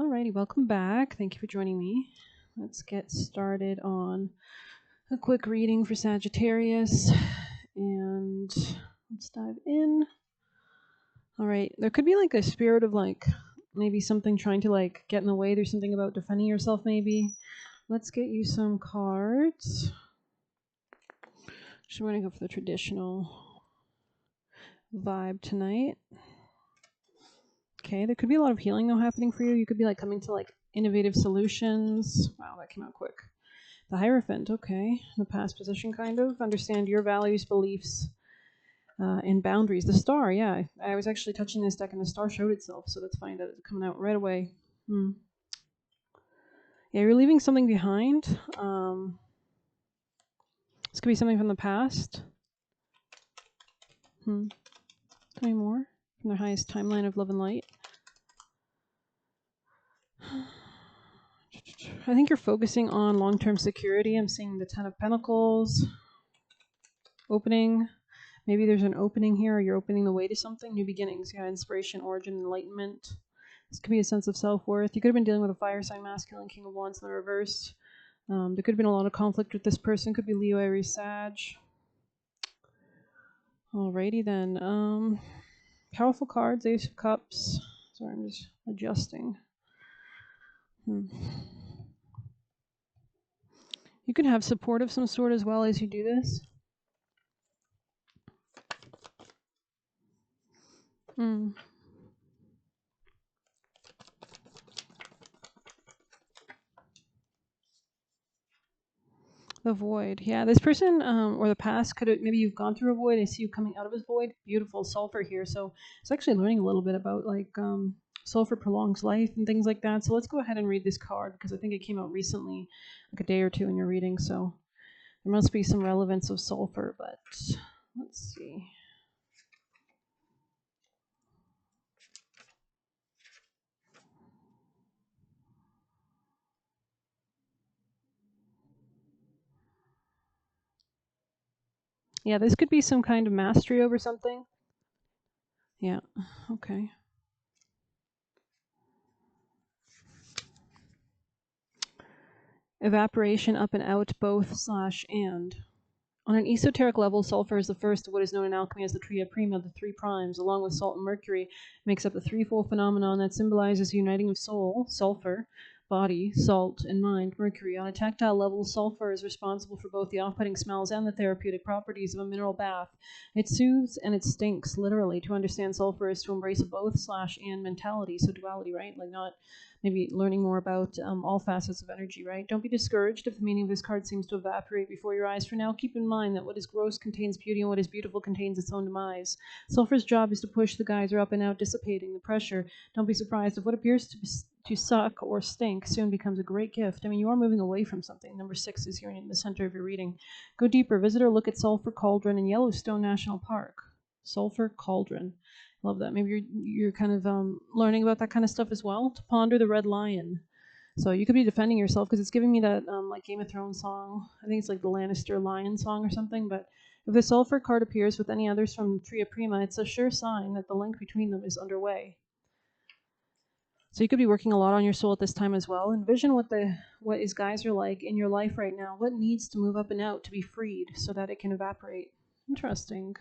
Alrighty, welcome back. Thank you for joining me. Let's get started on a quick reading for Sagittarius, and let's dive in. Alright, there could be like a spirit of like maybe something trying to like get in the way. There's something about defending yourself maybe. Let's get you some cards. So we're going to go for the traditional vibe tonight. Okay, there could be a lot of healing though happening for you. You could be like coming to like innovative solutions. Wow, that came out quick. The Hierophant, okay. The past position, kind of. Understand your values, beliefs, and boundaries. The Star, yeah. I was actually touching this deck and the Star showed itself, so that's fine that it's coming out right away. Yeah, you're leaving something behind. This could be something from the past. Tell me more. From their highest timeline of love and light. I think you're focusing on long-term security. I'm seeing the Ten of Pentacles. Opening. Maybe there's an opening here, or you're opening the way to something. New beginnings. Yeah, inspiration, origin, enlightenment. This could be a sense of self-worth. You could have been dealing with a fire sign, masculine, King of Wands in the reverse. There could have been a lot of conflict with this person. Could be Leo, Aries, Sag. Alrighty then. Powerful cards, Ace of Cups. Sorry, I'm just adjusting. You can have support of some sort as well as you do this. The void. Yeah, this person or the past could have, maybe you've gone through a void. I see you coming out of his void. Beautiful sulfur here. So it's actually learning a little bit about like sulfur prolongs life and things like that. So let's go ahead and read this card because I think it came out recently, like a day or two in your reading. So there must be some relevance of sulfur, but let's see. Yeah, this could be some kind of mastery over something. Yeah, okay. Evaporation, up and out, both, / and. On an esoteric level, sulfur is the first of what is known in alchemy as the tria prima, the three primes, along with salt and mercury, makes up a threefold phenomenon that symbolizes the uniting of soul, sulfur, body, salt, and mind, mercury. On a tactile level, sulfur is responsible for both the off-putting smells and the therapeutic properties of a mineral bath. It soothes and it stinks, literally. To understand sulfur is to embrace a both / and mentality, so duality, right? Like not maybe learning more about all facets of energy, right? Don't be discouraged if the meaning of this card seems to evaporate before your eyes. For now, keep in mind that what is gross contains beauty and what is beautiful contains its own demise. Sulfur's job is to push the geyser up and out, dissipating the pressure. Don't be surprised if what appears to suck or stink soon becomes a great gift. I mean, you are moving away from something. Number 6 is here in the center of your reading. Go deeper. Visit or look at Sulfur Cauldron in Yellowstone National Park. Sulfur Cauldron. Love that. Maybe you're kind of learning about that kind of stuff as well. To ponder the red lion. So you could be defending yourself because it's giving me that like Game of Thrones song. I think it's like the Lannister lion song or something. But if the sulfur card appears with any others from Tria Prima, it's a sure sign that the link between them is underway. So you could be working a lot on your soul at this time as well. Envision what is geyser like in your life right now. What needs to move up and out to be freed so that it can evaporate. Interesting.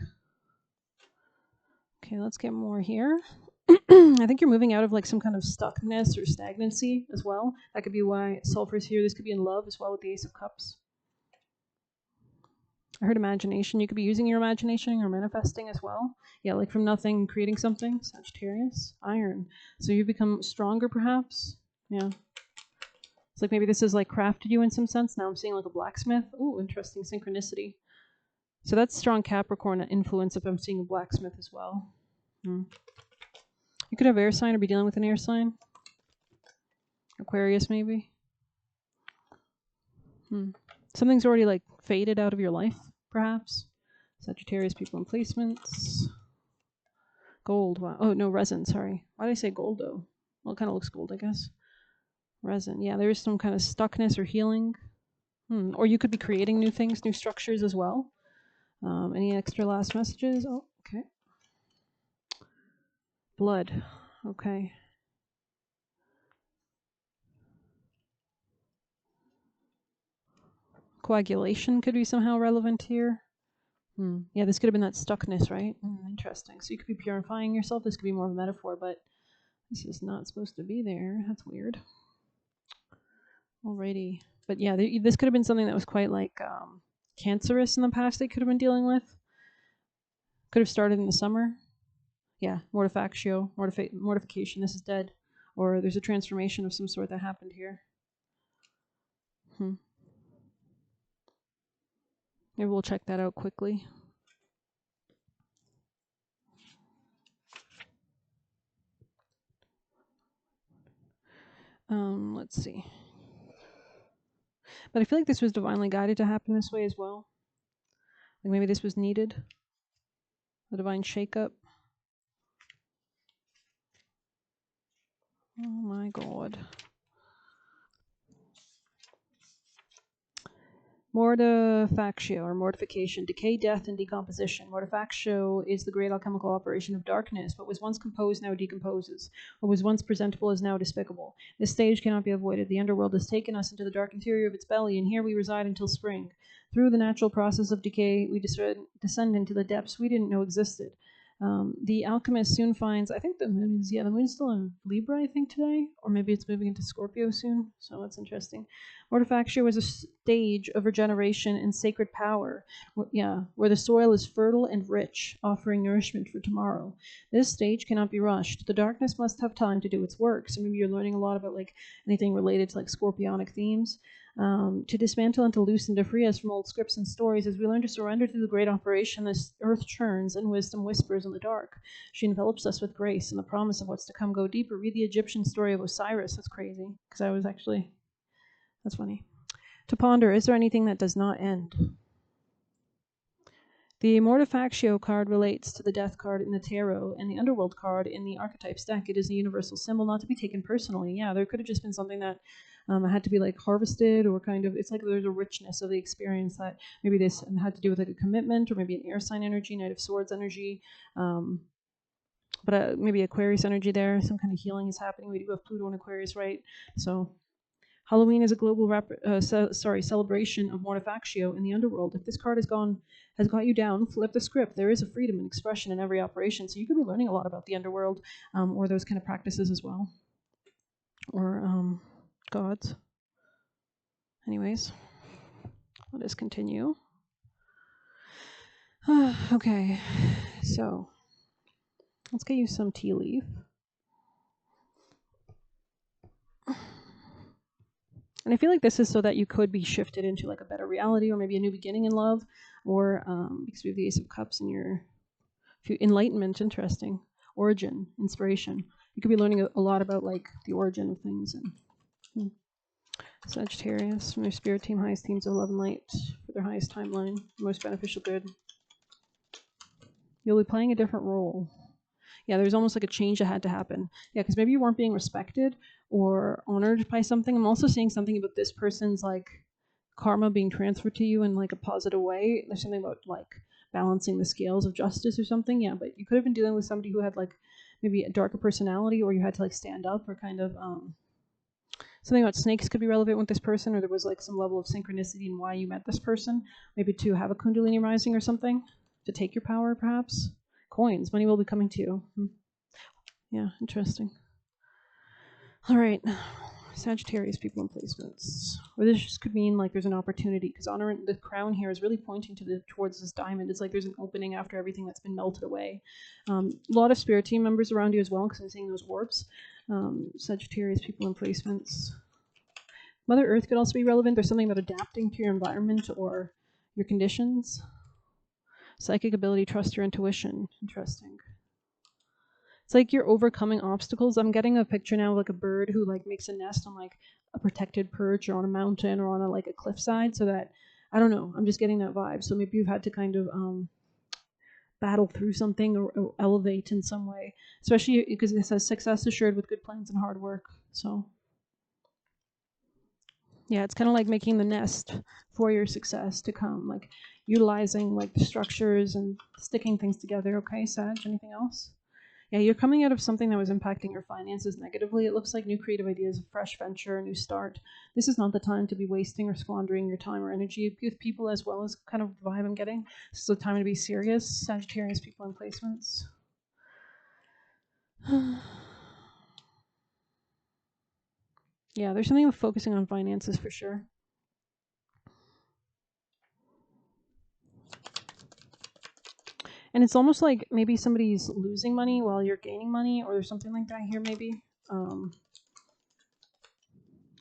Okay, let's get more here. I think you're moving out of like some kind of stuckness or stagnancy as well. That could be why sulfur's here. This could be in love as well with the Ace of Cups. I heard imagination. You could be using your imagination or manifesting as well. Yeah, like from nothing, creating something. Sagittarius, iron. So you become stronger perhaps. Yeah. It's like maybe this is like crafted you in some sense. Now I'm seeing like a blacksmith. Ooh, interesting synchronicity. So that's strong Capricorn influence if I'm seeing a blacksmith as well. You could have air sign or be dealing with an air sign. Aquarius maybe. Something's already like faded out of your life, perhaps. Sagittarius people in placements. Gold. Wow. Oh, no, resin. Sorry. Why did I say gold, though? Well, it kind of looks gold, I guess. Resin. Yeah, there's some kind of stuckness or healing. Or you could be creating new things, new structures as well. Any extra last messages? Oh, okay. Blood. Okay. Coagulation could be somehow relevant here. Yeah, this could have been that stuckness, right? Interesting. So you could be purifying yourself. This could be more of a metaphor, but this is not supposed to be there. That's weird. Alrighty. But yeah, this could have been something that was quite like cancerous in the past they could have been dealing with. Could have started in the summer. Yeah, mortification. This is dead. Or there's a transformation of some sort that happened here. Maybe we'll check that out quickly. Let's see. But I feel like this was divinely guided to happen this way as well. Like maybe this was needed. A divine shakeup. Oh my god. Mortifactio, or mortification, decay, death, and decomposition. Mortifactio is the great alchemical operation of darkness. What was once composed now decomposes. What was once presentable is now despicable. This stage cannot be avoided. The underworld has taken us into the dark interior of its belly, and here we reside until spring. Through the natural process of decay, we descend into the depths we didn't know existed. The alchemist soon finds, I think the moon's still in Libra, I think, today, or maybe it's moving into Scorpio soon, so that's interesting. Mortifactio is a stage of regeneration and sacred power, where the soil is fertile and rich, offering nourishment for tomorrow. This stage cannot be rushed. The darkness must have time to do its work, so maybe you're learning a lot about like anything related to like scorpionic themes. To dismantle and to loosen, to free us from old scripts and stories. As we learn to surrender to the great operation, this earth churns and wisdom whispers in the dark. She envelops us with grace and the promise of what's to come. Go deeper. Read the Egyptian story of Osiris. That's crazy, because that's funny. To ponder, is there anything that does not end? The Mortifactio card relates to the Death card in the Tarot and the Underworld card in the Archetypes deck. It is a universal symbol, not to be taken personally. Yeah, there could have just been something that had to be like harvested, or kind of, it's like there's a richness of the experience that maybe this had to do with like a commitment, or maybe an air sign energy, Knight of Swords energy, but maybe Aquarius energy there. Some kind of healing is happening. We do have Pluto and Aquarius, right? So Halloween is a global celebration of Mortifactio in the underworld. If this card has got you down, flip the script. There is a freedom and expression in every operation, so you could be learning a lot about the underworld, or those kind of practices as well, or gods. Anyways, let us continue. Okay, so let's get you some tea leaf. And I feel like this is so that you could be shifted into like a better reality, or maybe a new beginning in love, or because we have the Ace of Cups in your enlightenment. Interesting. Origin, inspiration. You could be learning a lot about like the origin of things. And Sagittarius from their spirit team, highest themes of love and light for their highest timeline, most beneficial good. You'll be playing a different role. Yeah, there's almost like a change that had to happen. Yeah, because maybe you weren't being respected or honored by something. I'm also seeing something about this person's like karma being transferred to you in like a positive way. There's something about like balancing the scales of justice or something. Yeah, but you could have been dealing with somebody who had like maybe a darker personality, or you had to like stand up, or kind of something about snakes could be relevant with this person, or there was like some level of synchronicity in why you met this person. Maybe to have a Kundalini rising or something, to take your power perhaps. Coins, money will be coming to you. Yeah, interesting. All right, Sagittarius people and placements. Or this just could mean like there's an opportunity, because honor, the crown here is really pointing towards this diamond. It's like there's an opening after everything that's been melted away. A lot of spirit team members around you as well, because I'm seeing those orbs. Sagittarius people and placements. Mother Earth could also be relevant. There's something about adapting to your environment or your conditions. Psychic ability, trust your intuition. Interesting. It's like you're overcoming obstacles. I'm getting a picture now of like a bird who like makes a nest on like a protected perch, or on a mountain, or on like a cliffside, so that, I don't know, I'm just getting that vibe. So maybe you've had to kind of battle through something, or elevate in some way, especially because it says success assured with good plans and hard work. So yeah, it's kind of like making the nest for your success to come, like utilizing like the structures and sticking things together. Okay, Sag, anything else? Yeah, you're coming out of something that was impacting your finances negatively. It looks like new creative ideas, a fresh venture, a new start. This is not the time to be wasting or squandering your time or energy with people, as well as kind of the vibe I'm getting. This is the time to be serious. Sagittarius people in placements. Yeah, there's something with focusing on finances for sure. And it's almost like maybe somebody's losing money while you're gaining money, or something like that here, maybe.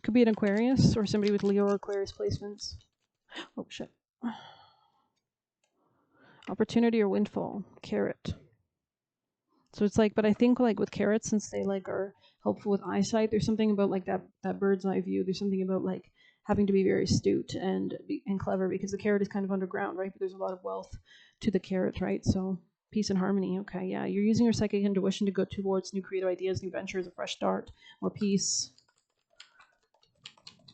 Could be an Aquarius or somebody with Leo or Aquarius placements. Oh, shit. Opportunity or windfall. Carrot. So it's like, but I think like with carrots, since they like are helpful with eyesight, there's something about like that bird's eye view. There's something about like having to be very astute and clever, because the carrot is kind of underground, right? But there's a lot of wealth to the carrot, right? So peace and harmony. Okay, yeah, you're using your psychic intuition to go towards new creative ideas, new ventures, a fresh start, more peace.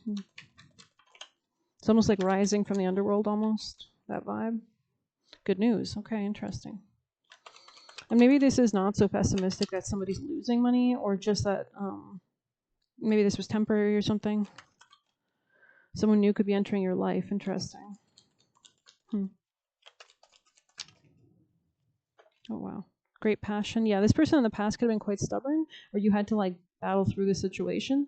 It's almost like rising from the underworld, almost that vibe. Good news. Okay, interesting. And maybe this is not so pessimistic that somebody's losing money, or just that maybe this was temporary or something. Someone new could be entering your life. Interesting. Oh, wow. Great passion. Yeah, this person in the past could have been quite stubborn, or you had to like battle through the situation.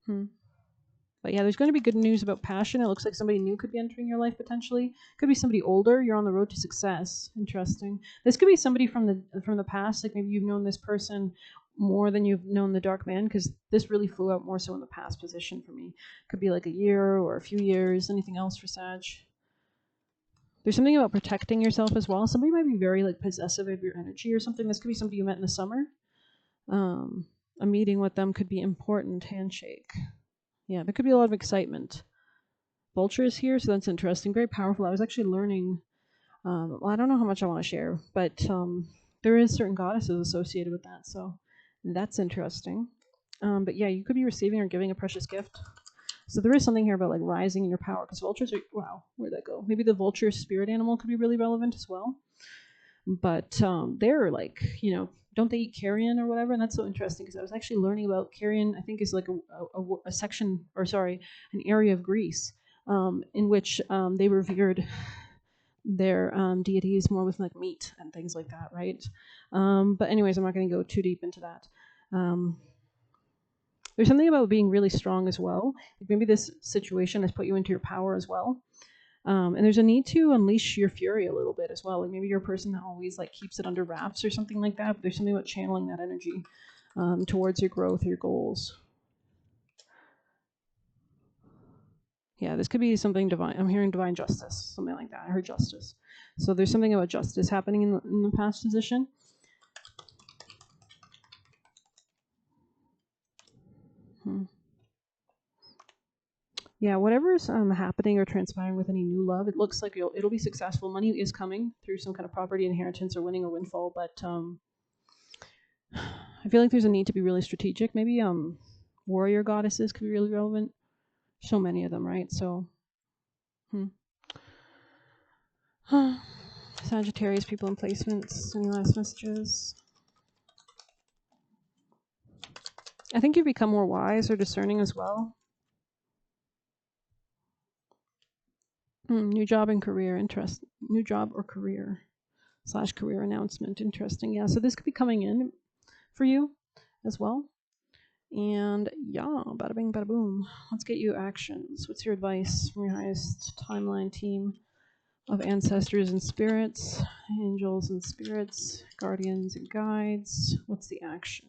But yeah, there's going to be good news about passion. It looks like somebody new could be entering your life potentially. Could be somebody older. You're on the road to success. Interesting. This could be somebody from the past. Like maybe you've known this person more than you've known the dark man, because this really flew out more so in the past position for me. Could be like a year or a few years. Anything else for Sag? There's something about protecting yourself as well. Somebody might be very like possessive of your energy or something. This could be somebody you met in the summer. A meeting with them could be important. Handshake. Yeah, there could be a lot of excitement. Vulture is here, so that's interesting. Very powerful. I was actually learning. Well, I don't know how much I want to share, but there is certain goddesses associated with that, so that's interesting. But yeah, you could be receiving or giving a precious gift. So there is something here about like rising in your power, because vultures are, wow, where'd that go? Maybe the vulture spirit animal could be really relevant as well. But they're like, don't they eat carrion or whatever? And that's so interesting, because I was actually learning about carrion. I think is like a section, or sorry, an area of Greece in which they revered their deities more with like meat and things like that, right? But anyways, I'm not going to go too deep into that. There's something about being really strong as well. Like maybe this situation has put you into your power as well. And there's a need to unleash your fury a little bit as well. Like maybe you're a person that always like keeps it under wraps or something like that. But there's something about channeling that energy towards your growth or your goals. Yeah, this could be something divine. I'm hearing divine justice, something like that. I heard justice. So there's something about justice happening in the past position. Yeah, whatever's happening or transpiring with any new love, it looks like it'll be successful. Money is coming through some kind of property inheritance or winning a windfall, but I feel like there's a need to be really strategic. Maybe warrior goddesses could be really relevant. So many of them, right? So, Sagittarius people in placements. Any last messages? I think you've become more wise or discerning as well. New job and career interest. New job or career / career announcement. Interesting. Yeah. So this could be coming in for you as well. And yeah, bada bing, bada boom. Let's get you actions. What's your advice from your highest timeline team of ancestors and spirits, angels and spirits, guardians and guides? What's the action?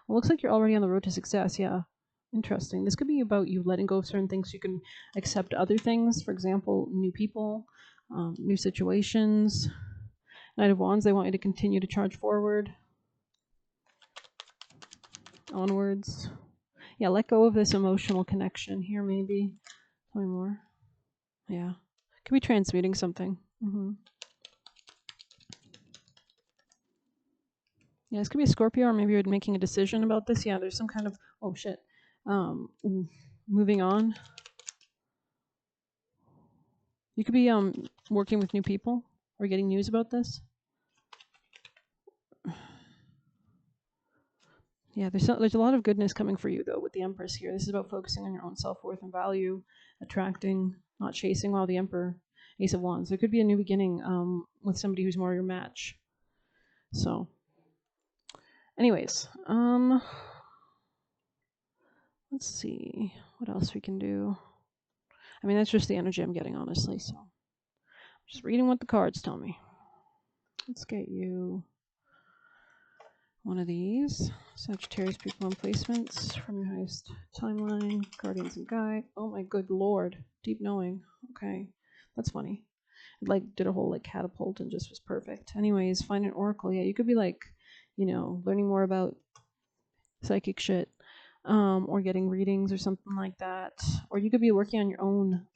Well, looks like you're already on the road to success. Yeah. Interesting. This could be about you letting go of certain things so you can accept other things. For example, new people, new situations. Knight of Wands, they want you to continue to charge forward, onwards. Yeah, let go of this emotional connection here, maybe. Tell me more. Yeah. Could be transmuting something. Yeah, this could be a Scorpio, or maybe you're making a decision about this. Yeah, there's some kind of, oh shit. Moving on. You could be working with new people or getting news about this. Yeah, there's a lot of goodness coming for you, though, with the Empress here. This is about focusing on your own self-worth and value, attracting, not chasing, while the Emperor, Ace of Wands. There could be a new beginning with somebody who's more your match. So, anyways, let's see what else we can do. I mean, that's just the energy I'm getting, honestly, so I'm just reading what the cards tell me. Let's get you one of these. Sagittarius people and placements from your highest timeline, guardians and guide. Oh my good lord. Deep knowing. Okay. That's funny. It like did a whole like catapult and just was perfect. Anyways, find an oracle. Yeah, you could be like, learning more about psychic shit. Or getting readings or something like that. Or you could be working on your own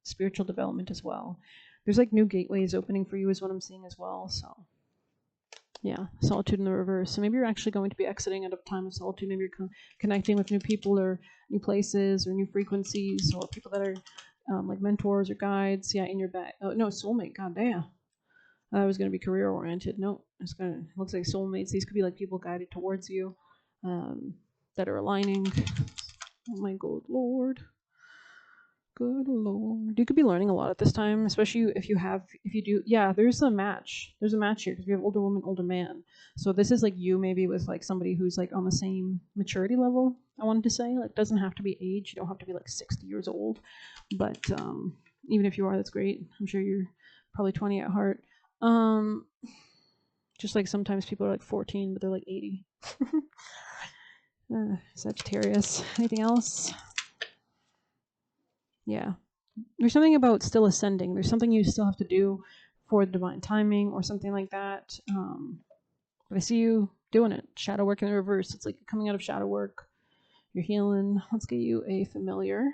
spiritual development as well. There's like new gateways opening for you is what I'm seeing as well. So yeah, solitude in the reverse. So maybe you're actually going to be exiting at a time of solitude. Maybe you're connecting with new people or new places or new frequencies or people that are like mentors or guides. Yeah, in your bag. Oh no, soulmate. God damn. I was going to be career oriented. No, looks like soulmates. These could be like people guided towards you that are aligning. Oh my good lord. Good lord. You could be learning a lot at this time, especially if you do. Yeah, there's a match. There's a match here because we have older woman, older man. So this is like you maybe with like somebody who's like on the same maturity level, I wanted to say. Like, doesn't have to be age. You don't have to be like 60 years old. But even if you are, that's great. I'm sure you're probably 20 at heart. Just like sometimes people are like 14, but they're like 80. Sagittarius. Anything else? Yeah. There's something about still ascending. There's something you still have to do for the divine timing or something like that. But I see you doing it. Shadow work in the reverse. It's like you're coming out of shadow work. You're healing. Let's get you a familiar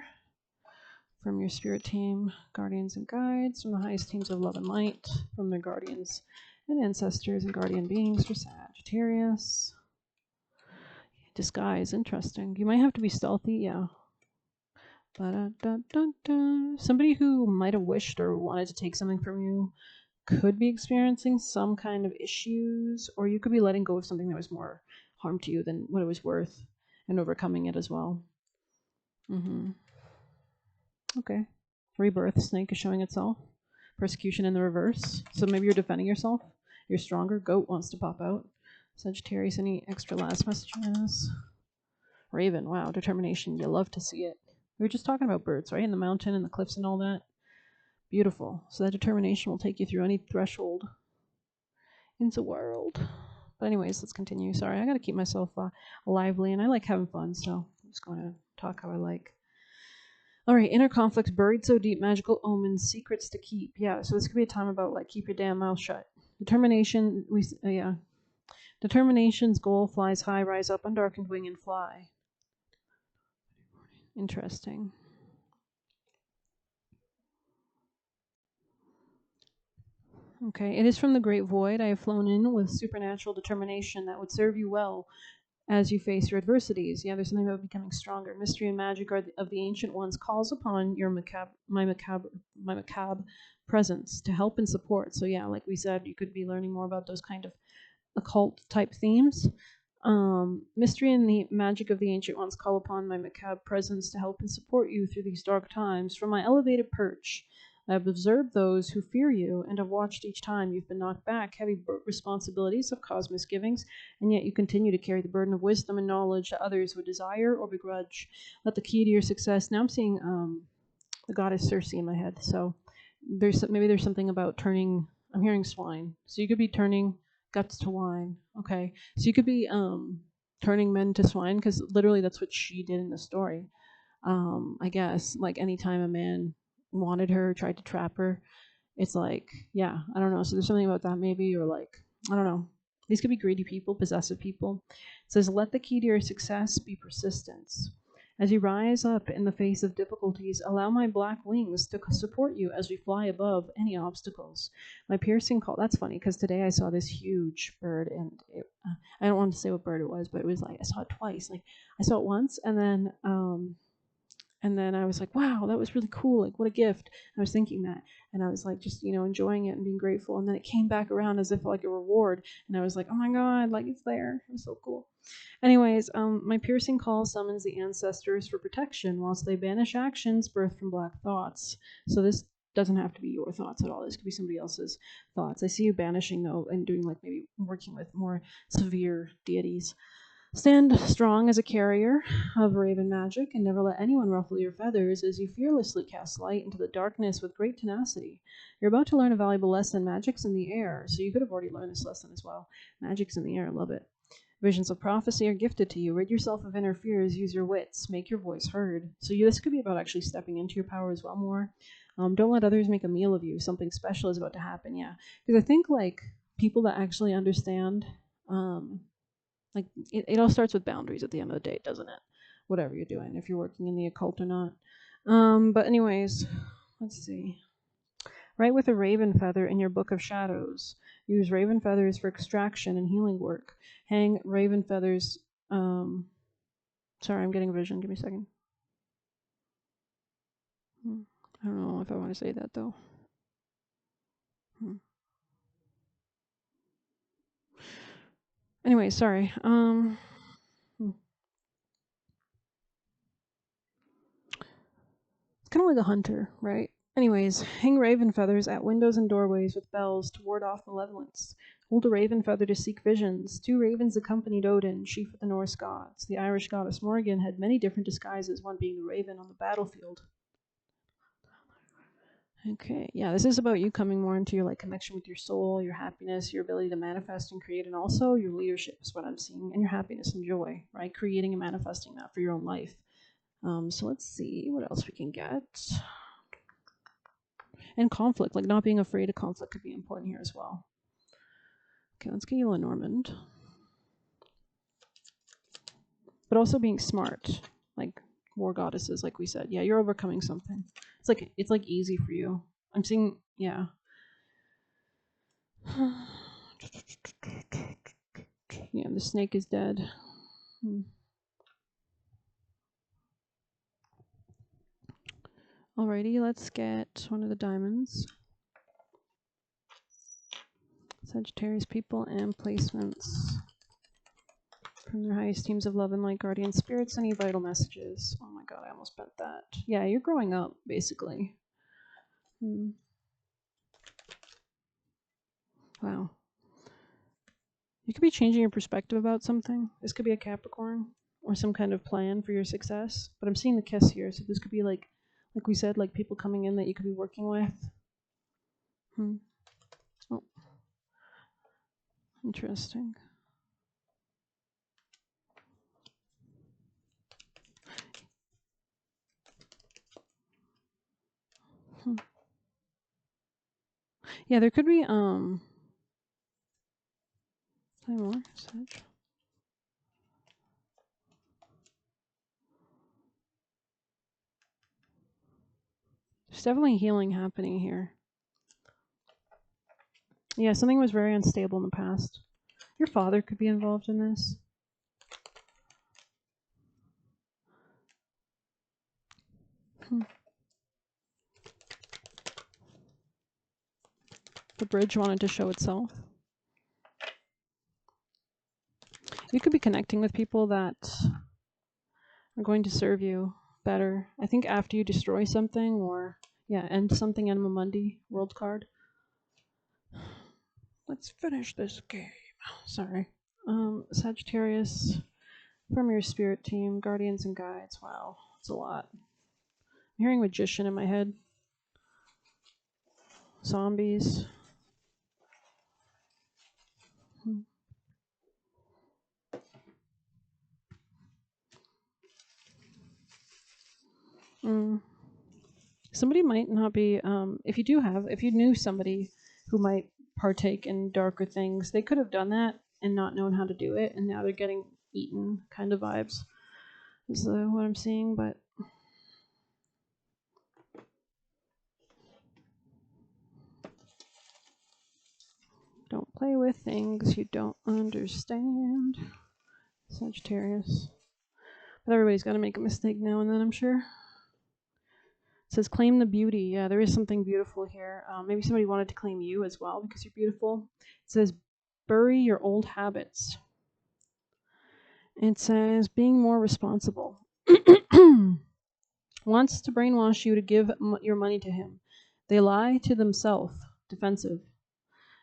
from your spirit team, guardians and guides, from the highest teams of love and light, from their guardians and ancestors and guardian beings for Sagittarius. Disguise, interesting. You might have to be stealthy, yeah. Somebody who might have wished or wanted to take something from you could be experiencing some kind of issues, or you could be letting go of something that was more harm to you than what it was worth and overcoming it as well. Okay. Rebirth, snake is showing itself. Persecution in the reverse. So maybe you're defending yourself. You're stronger. Goat wants to pop out. Sagittarius, any extra last messages? Raven, wow, determination. You love to see it. We were just talking about birds, right? In the mountain and the cliffs and all that. Beautiful. So that determination will take you through any threshold in the world. But anyways, let's continue. Sorry, I got to keep myself lively, and I like having fun, so I'm just going to talk how I like. All right, inner conflicts buried so deep, magical omens, secrets to keep. Yeah, so this could be a time about like keep your damn mouth shut. Determination, Determination's goal flies high, rise up, undarkened wing, and fly. Interesting. Okay, it is from the great void. I have flown in with supernatural determination that would serve you well as you face your adversities. Yeah, there's something about becoming stronger. Mystery and magic of the ancient ones calls upon my macabre presence to help and support. So yeah, like we said, you could be learning more about those kind of occult type themes. Mystery and the magic of the ancient ones call upon my macabre presence to help and support you through these dark times. From my elevated perch, I have observed those who fear you and have watched each time you've been knocked back. Heavy responsibilities have caused misgivings, and yet you continue to carry the burden of wisdom and knowledge that others would desire or begrudge. Let the key to your success. Now I'm seeing the goddess Circe in my head. So maybe there's something about turning. I'm hearing swine. So you could be turning guts to wine. Okay. So you could be turning men to swine, because literally that's what she did in the story. I guess like anytime a man wanted her, tried to trap her, it's like, yeah, I don't know. So there's something about that maybe, or like, I don't know. These could be greedy people, possessive people. It says, let the key to your success be persistence. As you rise up in the face of difficulties, allow my black wings to support you as we fly above any obstacles. My piercing call, that's funny, because today I saw this huge bird, and I don't want to say what bird it was, but it was like, I saw it twice. Like, I saw it once, and then And then I was like, wow, that was really cool. Like, what a gift. I was thinking that. And I was like, just, enjoying it and being grateful. And then it came back around as if like a reward. And I was like, oh my God, like it's there. It was so cool. Anyways, my piercing call summons the ancestors for protection whilst they banish actions birthed from black thoughts. So this doesn't have to be your thoughts at all. This could be somebody else's thoughts. I see you banishing though and doing like maybe working with more severe deities. Stand strong as a carrier of raven magic and never let anyone ruffle your feathers as you fearlessly cast light into the darkness with great tenacity. You're about to learn a valuable lesson. Magic's in the air, so you could have already learned this lesson as well. Magic's in the air, love it. Visions of prophecy are gifted to you. Rid yourself of inner fears, use your wits, make your voice heard. So this could be about actually stepping into your power as well more. Don't let others make a meal of you. Something special is about to happen, yeah. Because I think like people that actually understand, like it all starts with boundaries at the end of the day, doesn't it? Whatever you're doing, if you're working in the occult or not. But anyways, let's see. Write with a raven feather in your book of shadows. Use raven feathers for extraction and healing work. Hang raven feathers. Sorry, I'm getting a vision. Give me a second. I don't know if I want to say that though. Anyway, sorry. It's kind of like a hunter, right? Anyways, hang raven feathers at windows and doorways with bells to ward off malevolence. Hold a raven feather to seek visions. 2 ravens accompanied Odin, chief of the Norse gods. The Irish goddess Morgan had many different disguises, one being the raven on the battlefield. Okay, yeah, this is about you coming more into your like connection with your soul, your happiness, your ability to manifest and create, and also your leadership is what I'm seeing, and your happiness and joy, right? Creating and manifesting that for your own life. So let's see what else we can get. And conflict, like not being afraid of conflict could be important here as well. Okay, let's get you Lenormand. But also being smart, like war goddesses, like we said. Yeah, you're overcoming something. It's like easy for you. I'm seeing, yeah. Yeah, the snake is dead. Alrighty, let's get one of the diamonds. Sagittarius people and placements from their highest teams of love and light, guardian spirits. Any vital messages? Oh my god, I almost bent that. Yeah, you're growing up, basically. Wow. You could be changing your perspective about something. This could be a Capricorn or some kind of plan for your success. But I'm seeing the kiss here, so this could be like we said, like people coming in that you could be working with. Oh, interesting. Yeah, there could be more Sag. There's definitely healing happening here. Yeah, something was very unstable in the past. Your father could be involved in this. The bridge wanted to show itself. You could be connecting with people that are going to serve you better. I think after you destroy something or, yeah, end something, Anima Mundi, world card. Let's finish this game. Sorry. Sagittarius, from your spirit team, guardians and guides. Wow, that's a lot. I'm hearing magician in my head. Zombies. Somebody might not be, if you knew somebody who might partake in darker things, they could have done that and not known how to do it, and now they're getting eaten kind of vibes is what I'm seeing, but don't play with things you don't understand. Sagittarius. But everybody's got to make a mistake now and then, I'm sure. It says claim the beauty. Yeah, there is something beautiful here. Maybe somebody wanted to claim you as well because you're beautiful. It says bury your old habits. It says being more responsible. Wants to brainwash you to give your money to him. They lie to themselves. Defensive.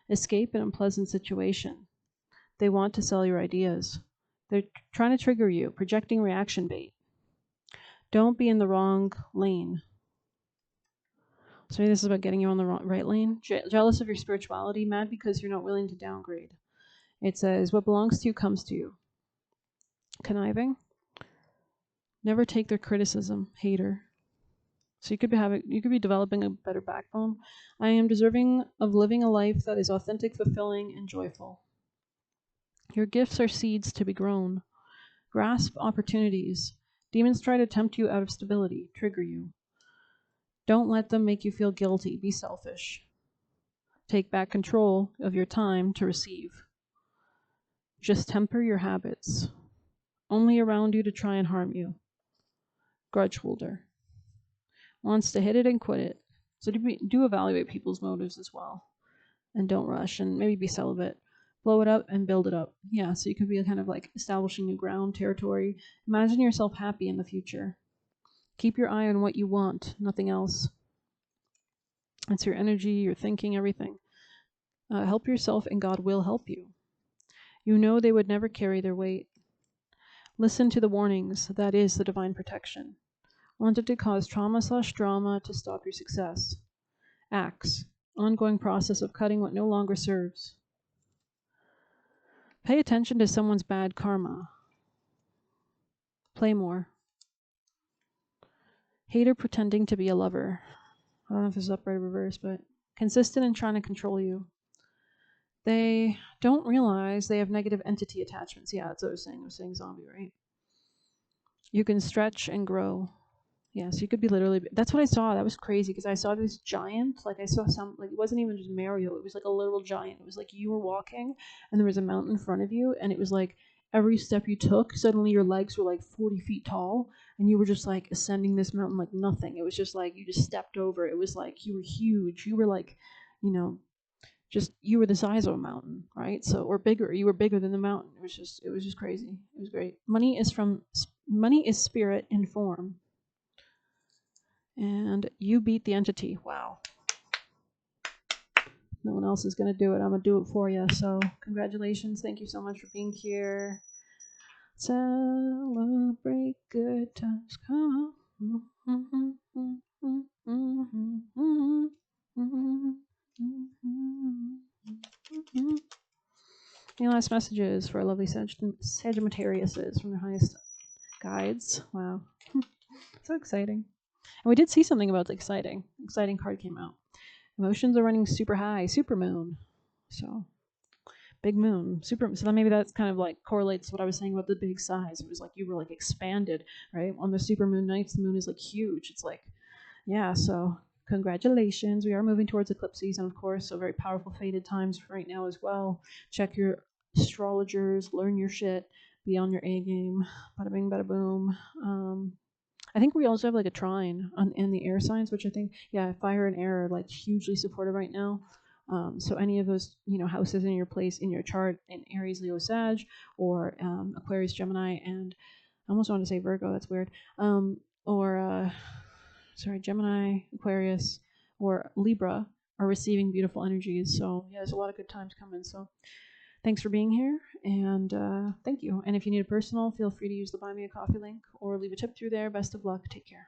Escape an unpleasant situation. They want to sell your ideas. They're trying to trigger you, projecting reaction bait. Don't be in the wrong lane. So maybe this is about getting you on the right lane. Jealous of your spirituality, mad because you're not willing to downgrade. It says, what belongs to you comes to you. Conniving. Never take their criticism. Hater. So you could be developing a better backbone. I am deserving of living a life that is authentic, fulfilling, and joyful. Your gifts are seeds to be grown. Grasp opportunities. Demons try to tempt you out of stability, trigger you. Don't let them make you feel guilty. Be selfish. Take back control of your time to receive. Just temper your habits. Only around you to try and harm you. Grudge holder. Wants to hit it and quit it. So do evaluate people's motives as well. And don't rush, and maybe be celibate. Blow it up and build it up. Yeah, so you could be kind of like establishing new ground, territory. Imagine yourself happy in the future. Keep your eye on what you want, nothing else. It's your energy, your thinking, everything. Help yourself and God will help you. You know they would never carry their weight. Listen to the warnings. That is the divine protection. Wanted to cause trauma/drama to stop your success. Acts. Ongoing process of cutting what no longer serves. Pay attention to someone's bad karma. Play more. Hater pretending to be a lover. I don't know if this is upright or reverse, but consistent in trying to control you. They don't realize they have negative entity attachments. Yeah, that's what I was saying. I was saying zombie, right? You can stretch and grow. Yeah, so you could be literally, that's what I saw. That was crazy because I saw this giant, like I saw some, like it wasn't even just Mario. It was like a literal giant. It was like you were walking and there was a mountain in front of you and it was like every step you took, suddenly your legs were like 40 feet tall and you were just like ascending this mountain like nothing. It was just like you just stepped over. It was like you were huge. You were like, you know, just you were the size of a mountain, right? So or bigger. You were bigger than the mountain. It was just crazy. It was great. Money is spirit in form. And you beat the entity. Wow. No one else is going to do it. I'm going to do it for you. So congratulations. Thank you so much for being here. Celebrate good times. Come on. Any last messages for our lovely Sagittariuses from their highest guides? Wow. So exciting. And we did see something about the exciting card came out. Emotions are running super high, super moon. So big moon, super. So then maybe that's kind of like correlates to what I was saying about the big size. It was like you were like expanded, right? On the super moon nights, the moon is like huge. It's like, yeah. So congratulations. We are moving towards eclipse season, of course. So very powerful fated times right now as well. Check your astrologers, learn your shit, be on your A game. Bada bing, bada boom. I think we also have like a trine in the air signs, which I think, yeah, fire and air are like hugely supported right now. So any of those, houses in your place in your chart in Aries, Leo, Sag, or Aquarius, Gemini, and I almost want to say Virgo. That's weird. Gemini, Aquarius, or Libra are receiving beautiful energies. So yeah, there's a lot of good times coming. So thanks for being here, and thank you. And if you need a personal, feel free to use the Buy Me a Coffee link or leave a tip through there. Best of luck. Take care.